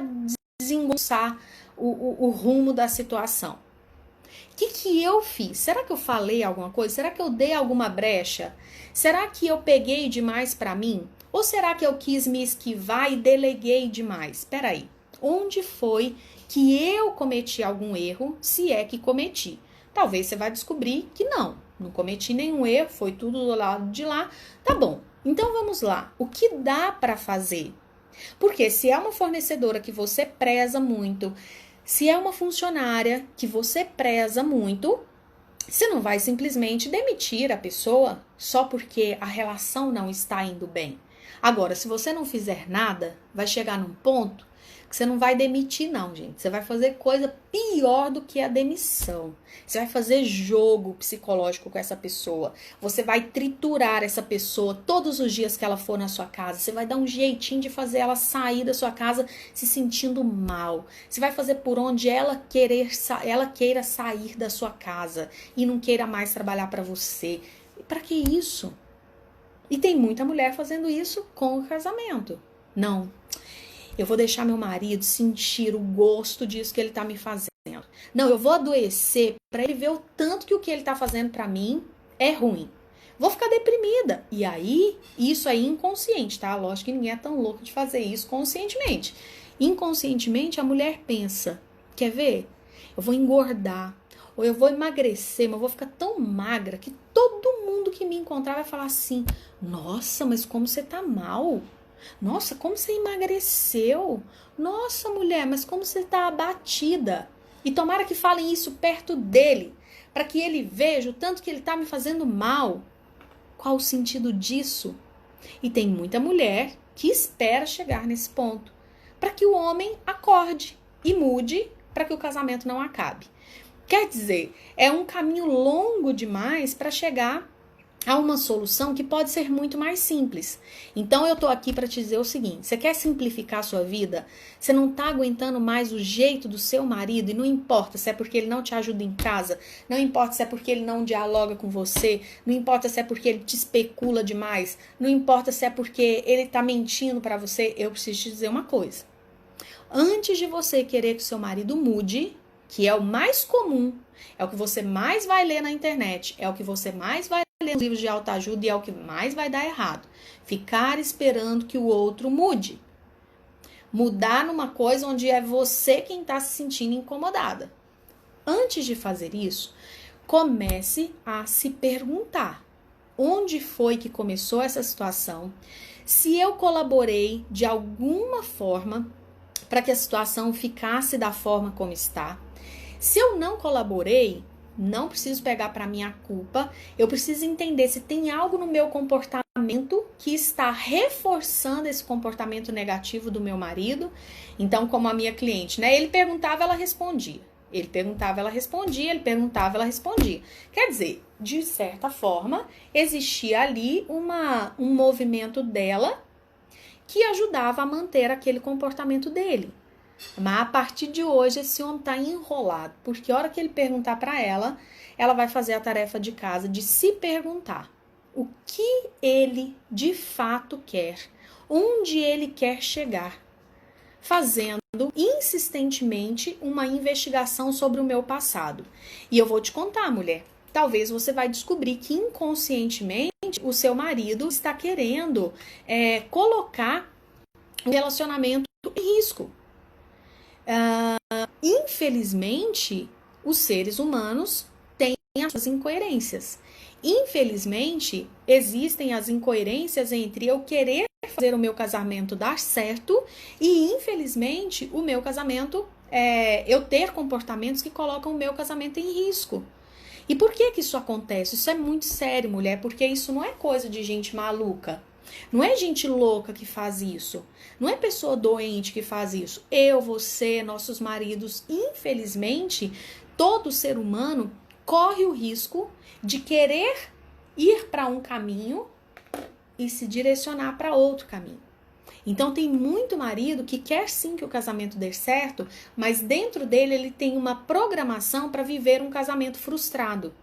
desengonçar o rumo da situação? O que eu fiz? Será que eu falei alguma coisa? Será que eu dei alguma brecha? Será que eu peguei demais para mim? Ou será que eu quis me esquivar e deleguei demais? Peraí, onde foi que eu cometi algum erro, se é que cometi? Talvez você vai descobrir que não cometi nenhum erro, foi tudo do lado de lá. Tá bom, então vamos lá. O que dá para fazer? Porque se é uma fornecedora que você preza muito, se é uma funcionária que você preza muito, você não vai simplesmente demitir a pessoa só porque a relação não está indo bem. Agora, se você não fizer nada, vai chegar num ponto que você não vai demitir não, gente. Você vai fazer coisa pior do que a demissão. Você vai fazer jogo psicológico com essa pessoa. Você vai triturar essa pessoa todos os dias que ela for na sua casa. Você vai dar um jeitinho de fazer ela sair da sua casa se sentindo mal. Você vai fazer por onde ela queira sair da sua casa e não queira mais trabalhar para você. Para que isso? E tem muita mulher fazendo isso com o casamento. Não. Eu vou deixar meu marido sentir o gosto disso que ele tá me fazendo. Não, eu vou adoecer para ele ver o tanto que o que ele tá fazendo para mim é ruim. Vou ficar deprimida. E aí, isso aí inconsciente, tá? Lógico que ninguém é tão louco de fazer isso conscientemente. Inconscientemente, a mulher pensa, quer ver? Eu vou engordar, ou eu vou emagrecer, mas eu vou ficar tão magra que todo mundo que me encontrar vai falar assim, nossa, mas como você tá mal? Nossa, como você emagreceu? Nossa, mulher, mas como você está abatida? E tomara que falem isso perto dele, para que ele veja o tanto que ele está me fazendo mal. Qual o sentido disso? E tem muita mulher que espera chegar nesse ponto, para que o homem acorde e mude, para que o casamento não acabe. Quer dizer, é um caminho longo demais para chegar há uma solução que pode ser muito mais simples. Então eu tô aqui para te dizer o seguinte, você quer simplificar a sua vida? Você não tá aguentando mais o jeito do seu marido e não importa se é porque ele não te ajuda em casa, não importa se é porque ele não dialoga com você, não importa se é porque ele te especula demais, não importa se é porque ele tá mentindo para você, eu preciso te dizer uma coisa. Antes de você querer que o seu marido mude, que é o mais comum, é o que você mais vai ler na internet, é o que você mais vai ler nos livros de autoajuda e é o que mais vai dar errado. Ficar esperando que o outro mude. Mudar numa coisa onde é você quem está se sentindo incomodada. Antes de fazer isso, comece a se perguntar. onde foi que começou essa situação, se eu colaborei de alguma forma para que a situação ficasse da forma como está. Se eu não colaborei, não preciso pegar para mim a culpa, eu preciso entender se tem algo no meu comportamento que está reforçando esse comportamento negativo do meu marido. Então, como a minha cliente, né? Ele perguntava, ela respondia. Ele perguntava, ela respondia, ele perguntava, ela respondia. Quer dizer, de certa forma, existia ali um movimento dela que ajudava a manter aquele comportamento dele. Mas a partir de hoje esse homem tá enrolado, porque a hora que ele perguntar para ela, ela vai fazer a tarefa de casa de se perguntar o que ele de fato quer, onde ele quer chegar, fazendo insistentemente uma investigação sobre o meu passado. E eu vou te contar, mulher, talvez você vai descobrir que inconscientemente o seu marido está querendo colocar o relacionamento em risco. Infelizmente, os seres humanos têm as suas incoerências. Infelizmente, existem as incoerências entre eu querer fazer o meu casamento dar certo e, infelizmente, o meu casamento, eu ter comportamentos que colocam o meu casamento em risco. E por que isso acontece? Isso é muito sério, mulher, porque isso não é coisa de gente maluca. Não é gente louca que faz isso. Não é pessoa doente que faz isso. Eu, você, nossos maridos, infelizmente, todo ser humano corre o risco de querer ir para um caminho e se direcionar para outro caminho. Então tem muito marido que quer sim que o casamento dê certo, mas dentro dele ele tem uma programação para viver um casamento frustrado.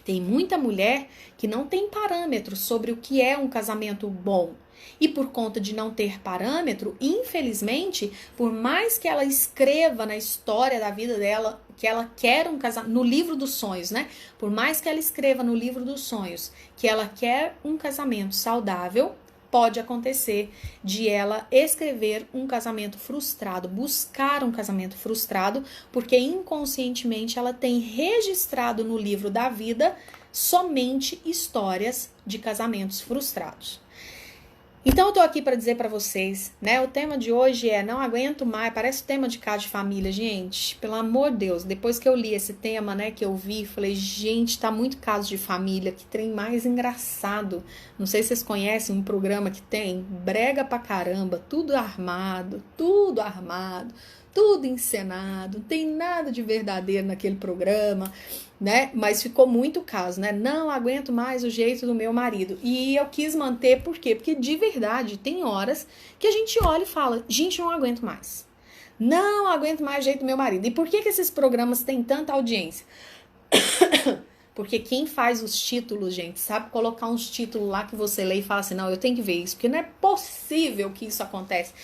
Tem muita mulher que não tem parâmetros sobre o que é um casamento bom. E por conta de não ter parâmetro, infelizmente, por mais que ela escreva na história da vida dela que ela quer um casamento, no livro dos sonhos, né? Por mais que ela escreva no livro dos sonhos que ela quer um casamento saudável, pode acontecer de ela escrever um casamento frustrado, buscar um casamento frustrado, porque inconscientemente ela tem registrado no livro da vida somente histórias de casamentos frustrados. Então eu tô aqui para dizer para vocês, né? O tema de hoje é não aguento mais, parece tema de casa de família, gente. Pelo amor de Deus, depois que eu li esse tema, né, que eu vi, falei, gente, tá muito caso de família, que trem mais engraçado. Não sei se vocês conhecem um programa que tem brega pra caramba, tudo armado, tudo encenado, não tem nada de verdadeiro naquele programa, né? Mas ficou muito caso, né? Não aguento mais o jeito do meu marido. E eu quis manter, por quê? Porque de verdade tem horas que a gente olha e fala, gente, não aguento mais. Não aguento mais o jeito do meu marido. E por que esses programas têm tanta audiência? Porque quem faz os títulos, gente, sabe colocar uns títulos lá que você lê e fala assim, não, eu tenho que ver isso, porque não é possível que isso aconteça.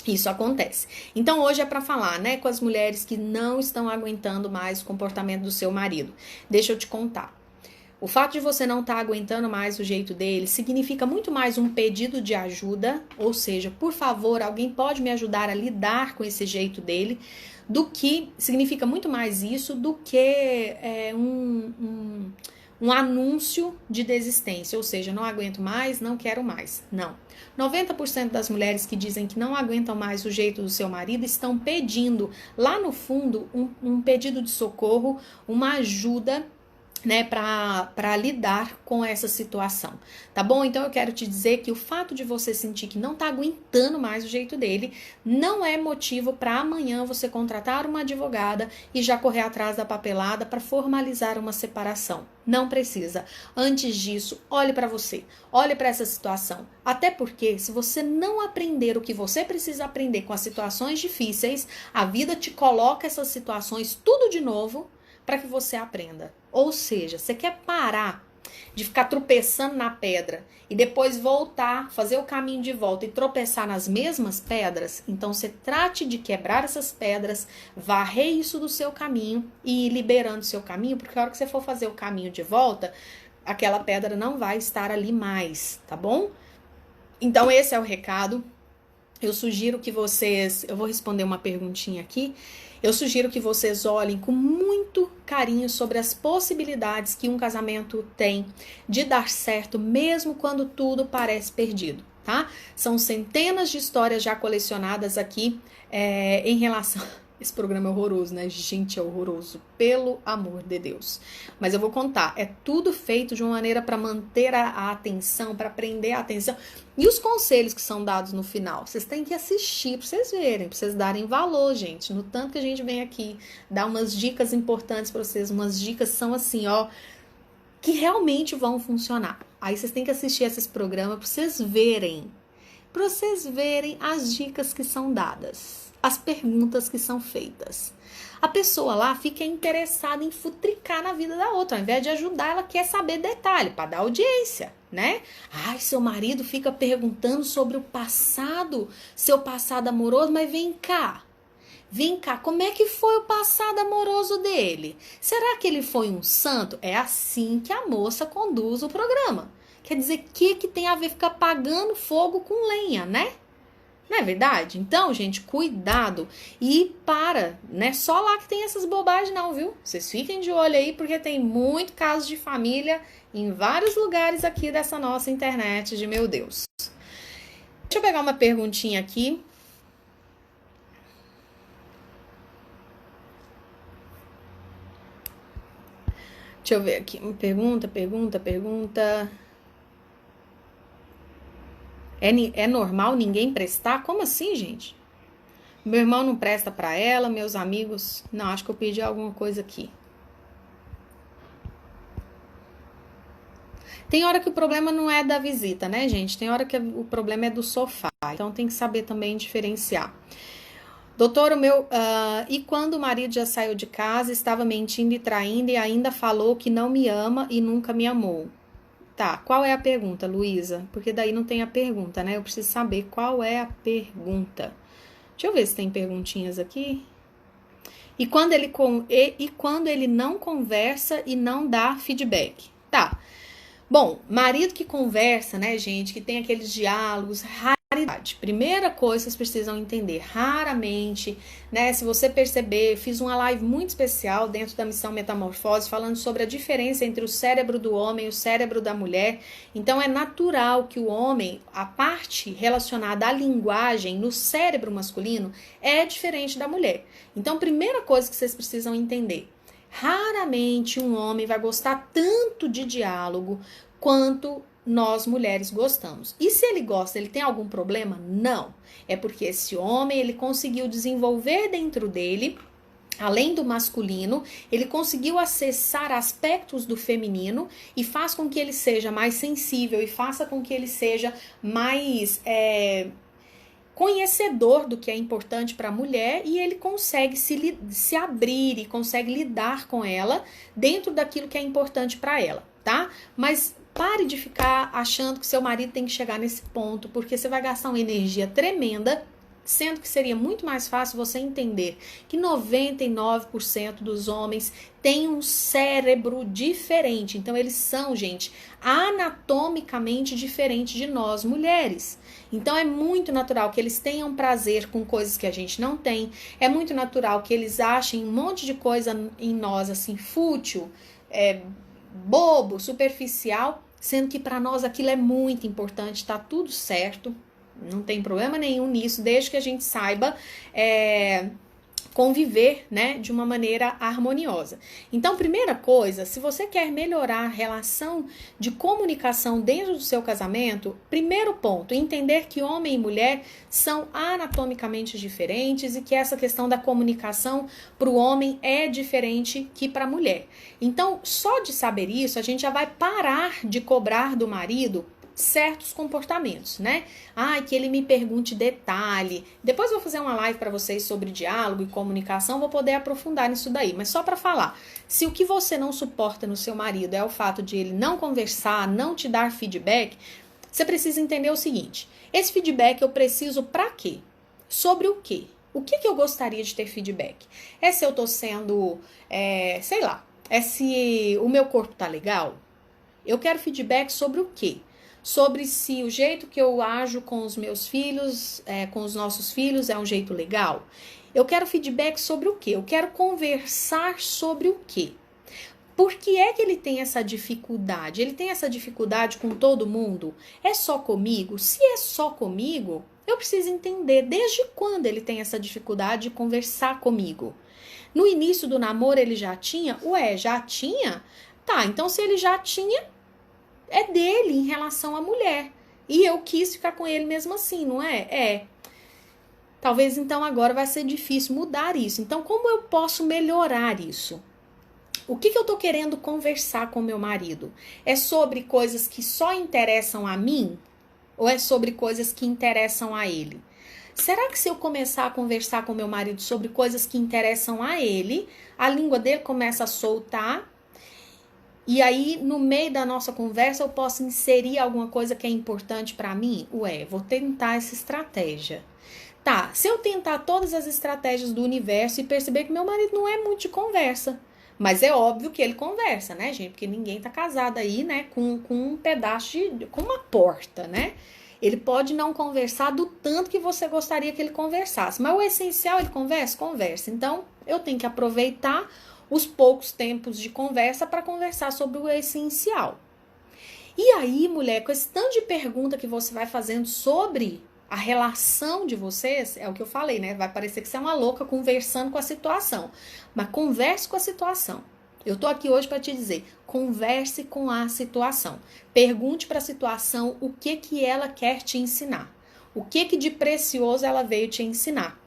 Isso acontece. Então hoje é para falar, né, com as mulheres que não estão aguentando mais o comportamento do seu marido. Deixa eu te contar. O fato de você não estar aguentando mais o jeito dele significa muito mais um pedido de ajuda, ou seja, por favor, alguém pode me ajudar a lidar com esse jeito dele, do que significa muito mais isso do que um anúncio de desistência, ou seja, não aguento mais, não quero mais. Não. 90% das mulheres que dizem que não aguentam mais o jeito do seu marido estão pedindo, lá no fundo, um pedido de socorro, uma ajuda, né, para lidar com essa situação, tá bom? Então eu quero te dizer que o fato de você sentir que não tá aguentando mais o jeito dele não é motivo para amanhã você contratar uma advogada e já correr atrás da papelada para formalizar uma separação. Não precisa. Antes disso, olhe para você, olhe para essa situação. Até porque se você não aprender o que você precisa aprender com as situações difíceis, a vida te coloca essas situações tudo de novo para que você aprenda. Ou seja, você quer parar de ficar tropeçando na pedra e depois voltar, fazer o caminho de volta e tropeçar nas mesmas pedras? Então você trate de quebrar essas pedras, varrer isso do seu caminho e ir liberando o seu caminho, porque a hora que você for fazer o caminho de volta, aquela pedra não vai estar ali mais, tá bom? Então esse é o recado. eu sugiro que vocês, eu vou responder uma perguntinha aqui, eu sugiro que vocês olhem com muito carinho sobre as possibilidades que um casamento tem de dar certo mesmo quando tudo parece perdido, tá? São centenas de histórias já colecionadas aqui em relação... Esse programa é horroroso, né? Gente, é horroroso. Pelo amor de Deus. Mas eu vou contar. É tudo feito de uma maneira para manter a atenção, para prender a atenção. E os conselhos que são dados no final? Vocês têm que assistir para vocês verem, para vocês darem valor, gente. No tanto que a gente vem aqui dar umas dicas importantes para vocês. Umas dicas são assim, ó, que realmente vão funcionar. Aí vocês têm que assistir esses programas para vocês verem. Para vocês verem as dicas que são dadas. As perguntas que são feitas. A pessoa lá fica interessada em futricar na vida da outra. Ao invés de ajudar, ela quer saber detalhe, para dar audiência, né? Ai, seu marido fica perguntando sobre o passado, seu passado amoroso, mas vem cá, como é que foi o passado amoroso dele? Será que ele foi um santo? É assim que a moça conduz o programa. Quer dizer, o que tem a ver ficar apagando fogo com lenha, né? Não é verdade? Então, gente, cuidado. E não é só lá que tem essas bobagens não, viu? Vocês fiquem de olho aí, porque tem muito caso de família em vários lugares aqui dessa nossa internet de meu Deus. Deixa eu pegar uma perguntinha aqui. Deixa eu ver aqui. Pergunta. É normal ninguém prestar? Como assim, gente? Meu irmão não presta pra ela, meus amigos... Não, acho que eu pedi alguma coisa aqui. Tem hora que o problema não é da visita, né, gente? Tem hora que o problema é do sofá. Então tem que saber também diferenciar. Doutor, e quando o marido já saiu de casa, estava mentindo e traindo e ainda falou que não me ama e nunca me amou? Tá, qual é a pergunta, Luísa? Porque daí não tem a pergunta, né? Eu preciso saber qual é a pergunta. Deixa eu ver se tem perguntinhas aqui. E quando ele não conversa e não dá feedback? Tá. Bom, marido que conversa, né, gente, que tem aqueles diálogos, raridade. Primeira coisa que vocês precisam entender, raramente, né, se você perceber, fiz uma live muito especial dentro da Missão Metamorfose, falando sobre a diferença entre o cérebro do homem e o cérebro da mulher. Então, é natural que o homem, a parte relacionada à linguagem no cérebro masculino, é diferente da mulher. Então, primeira coisa que vocês precisam entender, raramente um homem vai gostar tanto de diálogo quanto nós mulheres gostamos. E se ele gosta, ele tem algum problema? Não. É porque esse homem, ele conseguiu desenvolver dentro dele, além do masculino, ele conseguiu acessar aspectos do feminino e faz com que ele seja mais sensível e faça com que ele seja mais... conhecedor do que é importante para a mulher e ele consegue se abrir e consegue lidar com ela dentro daquilo que é importante para ela, tá? Mas pare de ficar achando que seu marido tem que chegar nesse ponto, porque você vai gastar uma energia tremenda, sendo que seria muito mais fácil você entender que 99% dos homens têm um cérebro diferente. Então, eles são, gente, anatomicamente diferentes de nós, mulheres. Então, é muito natural que eles tenham prazer com coisas que a gente não tem. É muito natural que eles achem um monte de coisa em nós, assim, fútil, bobo, superficial, sendo que para nós aquilo é muito importante, tá tudo certo. Não tem problema nenhum nisso, desde que a gente saiba conviver, né, de uma maneira harmoniosa. Então, primeira coisa, se você quer melhorar a relação de comunicação dentro do seu casamento, primeiro ponto, entender que homem e mulher são anatomicamente diferentes e que essa questão da comunicação para o homem é diferente que para a mulher. Então, só de saber isso, a gente já vai parar de cobrar do marido certos comportamentos, né? Que ele me pergunte detalhe. Depois eu vou fazer uma live para vocês sobre diálogo e comunicação, vou poder aprofundar nisso daí. Mas só para falar, se o que você não suporta no seu marido é o fato de ele não conversar, não te dar feedback, você precisa entender o seguinte: esse feedback eu preciso para quê? Sobre o quê? O que eu gostaria de ter feedback? É se eu tô sendo, sei lá, é se o meu corpo tá legal? Eu quero feedback sobre o quê? sobre se o jeito que eu ajo com os meus filhos, com os nossos filhos, é um jeito legal. Eu quero feedback sobre o quê? Eu quero conversar sobre o quê? Por que é que ele tem essa dificuldade? Ele tem essa dificuldade com todo mundo? É só comigo? Se é só comigo, eu preciso entender desde quando ele tem essa dificuldade de conversar comigo. No início do namoro ele já tinha? Já tinha? Tá, então se ele já tinha, é dele em relação à mulher. E eu quis ficar com ele mesmo assim, não é? Talvez então agora vai ser difícil mudar isso. Então como eu posso melhorar isso? O que eu tô querendo conversar com meu marido? É sobre coisas que só interessam a mim? Ou é sobre coisas que interessam a ele? Será que se eu começar a conversar com meu marido sobre coisas que interessam a ele, a língua dele começa a soltar? E aí, no meio da nossa conversa, eu posso inserir alguma coisa que é importante para mim? Vou tentar essa estratégia. Tá, se eu tentar todas as estratégias do universo e perceber que meu marido não é muito de conversa, mas é óbvio que ele conversa, né, gente? Porque ninguém tá casado aí, né, com um pedaço com uma porta, né? Ele pode não conversar do tanto que você gostaria que ele conversasse, mas o essencial ele conversa. Então, eu tenho que aproveitar os poucos tempos de conversa para conversar sobre o essencial. E aí, mulher, com esse tanto de pergunta que você vai fazendo sobre a relação de vocês, é o que eu falei, né? Vai parecer que você é uma louca conversando com a situação. Mas converse com a situação. Eu tô aqui hoje para te dizer, converse com a situação. Pergunte para a situação o que ela quer te ensinar. O que de precioso ela veio te ensinar.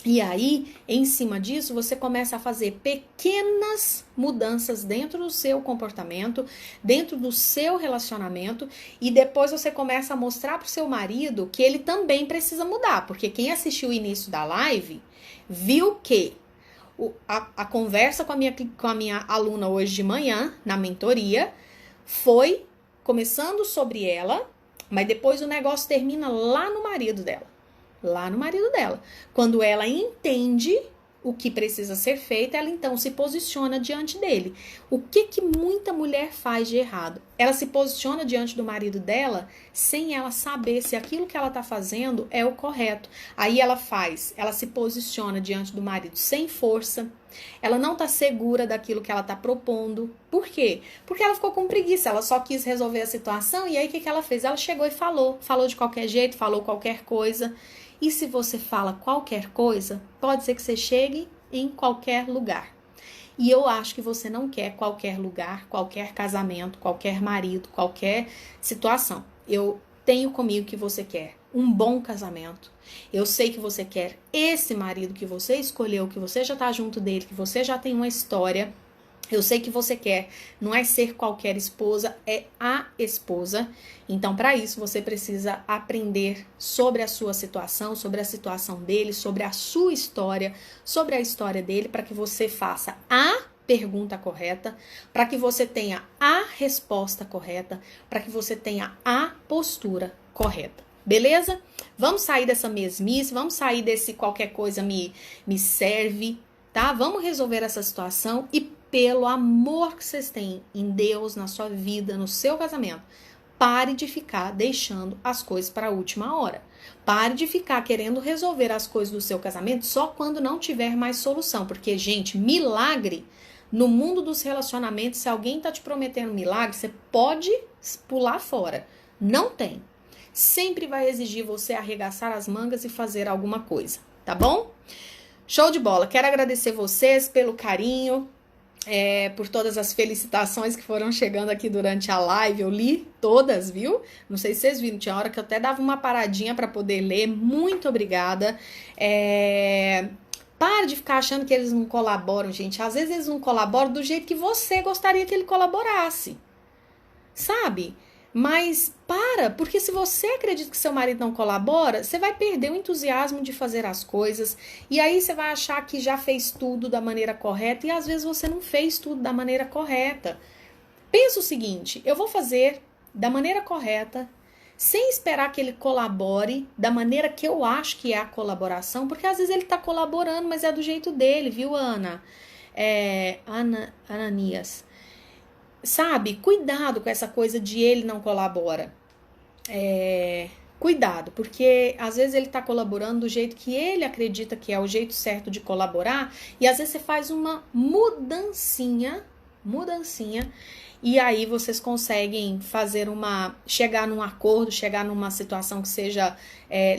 E aí, em cima disso, você começa a fazer pequenas mudanças dentro do seu comportamento, dentro do seu relacionamento, e depois você começa a mostrar pro seu marido que ele também precisa mudar, porque quem assistiu o início da live viu que a conversa com a minha aluna hoje de manhã, na mentoria, foi começando sobre ela, mas depois o negócio termina lá no marido dela. Quando ela entende o que precisa ser feito, ela então se posiciona diante dele. O que muita mulher faz de errado? Ela se posiciona diante do marido dela sem ela saber se aquilo que ela está fazendo é o correto. Aí ela se posiciona diante do marido sem força. Ela não está segura daquilo que ela está propondo. Por quê? Porque ela ficou com preguiça, ela só quis resolver a situação e aí o que ela fez? Ela chegou e falou de qualquer jeito, falou qualquer coisa. E se você fala qualquer coisa, pode ser que você chegue em qualquer lugar. E eu acho que você não quer qualquer lugar, qualquer casamento, qualquer marido, qualquer situação. Eu tenho comigo que você quer um bom casamento. Eu sei que você quer esse marido que você escolheu, que você já está junto dele, que você já tem uma história. Eu sei que você quer, não é ser qualquer esposa, é a esposa. Então, para isso, você precisa aprender sobre a sua situação, sobre a situação dele, sobre a sua história, sobre a história dele, para que você faça a pergunta correta, para que você tenha a resposta correta, para que você tenha a postura correta. Beleza? Vamos sair dessa mesmice, vamos sair desse qualquer coisa me serve, tá? Vamos resolver essa situação e pelo amor que vocês têm em Deus, na sua vida, no seu casamento, pare de ficar deixando as coisas para a última hora. Pare de ficar querendo resolver as coisas do seu casamento só quando não tiver mais solução. Porque, gente, milagre, no mundo dos relacionamentos, se alguém tá te prometendo milagre, você pode pular fora. Não tem. Sempre vai exigir você arregaçar as mangas e fazer alguma coisa, tá bom? Show de bola. Quero agradecer vocês pelo carinho, por todas as felicitações que foram chegando aqui durante a live. Eu li todas, viu? Não sei se vocês viram, tinha hora que eu até dava uma paradinha para poder ler. Muito obrigada. Para de ficar achando que eles não colaboram, gente. Às vezes eles não colaboram do jeito que você gostaria que ele colaborasse, sabe? Mas porque se você acredita que seu marido não colabora, você vai perder o entusiasmo de fazer as coisas, e aí você vai achar que já fez tudo da maneira correta, e às vezes você não fez tudo da maneira correta. Pensa o seguinte, eu vou fazer da maneira correta, sem esperar que ele colabore da maneira que eu acho que é a colaboração, porque às vezes ele tá colaborando, mas é do jeito dele, viu, Ana? Ananias. Sabe, cuidado com essa coisa de ele não colabora. cuidado, porque às vezes ele está colaborando do jeito que ele acredita que é o jeito certo de colaborar, e às vezes você faz uma mudancinha, e aí vocês conseguem chegar num acordo, chegar numa situação que seja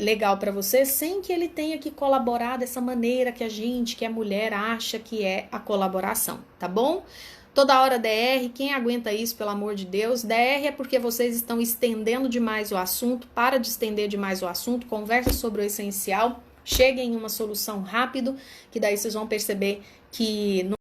legal para você, sem que ele tenha que colaborar dessa maneira que a gente, que é mulher, acha que é a colaboração, tá bom? Toda hora DR, quem aguenta isso, pelo amor de Deus? DR é porque vocês estão estendendo demais o assunto, para de estender demais o assunto, conversa sobre o essencial, cheguem em uma solução rápido, que daí vocês vão perceber que